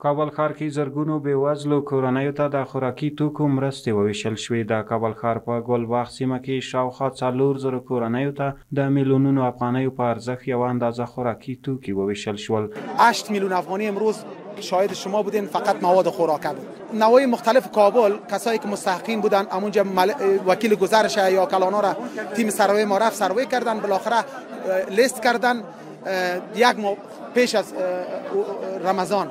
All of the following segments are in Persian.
کابل ښار کې زرګونو بېوزلو کورنیو ته د خوراکي توکو مرستې وویشل شوې. د کابل ښار په ګلباغ سیمه کې شاوخوا 4,000 کورنیو ته د میلیونونو افغانیو په ارزښت یوه اندازه خوراکي توکي وویشل شول. 8 میلیون افغانی امروز شاهد شما بودین فقط مواد خوراکه بود. نوای مختلف کابل کسایی که مستحقین بودن همونجا وکیل گذرش یا کلانا را تیم سروی ما رفت سروی کردن، بالاخره لیست کردن یک ماه پیش از رمضان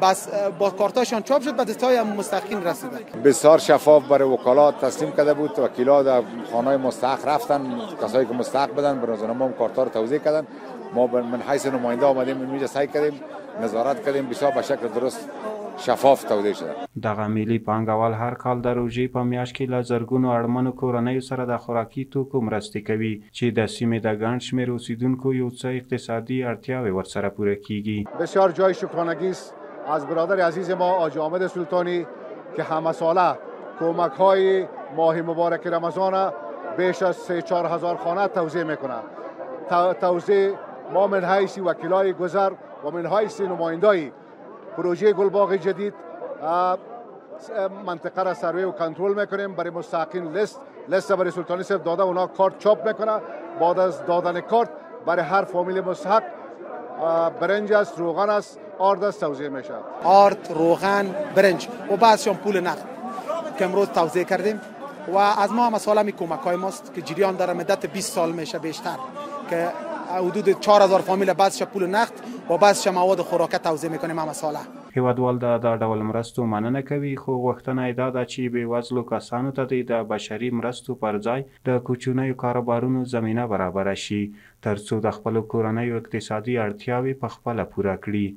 بس با کارتاشان چاپ شد، به دستای مستحقین رسیده. بسیار شفاف برای وکالات تسلیم کرده بود. وکیلا در خانه مستحق رفتن، کسایی که مستحق بودن به روزنامه هم کارتا رو توزیع کردن. ما من حیث نماینده آمدیم اینجا سعی کردیم نظارت کردیم، بسیار به شکل درست شفاف توزیع شده. دغه ملي پانګوال هر کال د روژې په میاشت کې له زرګونو اړمنو کورنیو سره د خوراکي توکو مرستې کوي چې د سیمې د ګڼ شمېر اوسیدونکو یو څه اقتصادي اړتیاوې ورسره پوره کیږي. بسیار جای شکرانگی است از برادر عزیز ما حاجی حامد سلطانی که همه ساله کمک های ماه مبارک رمضان بیش از 3-4 هزار خانه توزیع میکنه. توزیع ما من حیث وکیلای گذر و من حیث نمایندای پروژه گلباغ جدید منطقه را سروی و کنترل میکنیم. برای مستحقین لیست برای سلطانی صاحب داده، اونا کارت چاپ میکنه. بعد از دادن کارت برای هر فامیل مستحق برنج است، روغن است، آرد است توزیع میشه. آرد، روغن، برنج و بعضشان پول نقد که امروز توزیع کردیم و از ما هم مسئله می کمک های ماست که جریان داره مدت 20 سال میشه بیشتر که حدود 4,000 فامیل بعضش پول نقد و بعضش مواد خوراکه توزیع میکنیم. هم مسئله هیوادوال د ډول مرستو مننه کوي، خو غوښتنه یې دا ده چې بېوزلو کسانو ته د بشري مرستو پر ځای د کوچنیو کاروبارونو زمینه برابره شي ترڅو د خپلو کورنیو اقتصادي اړتیاوې په خپله پوره کړي.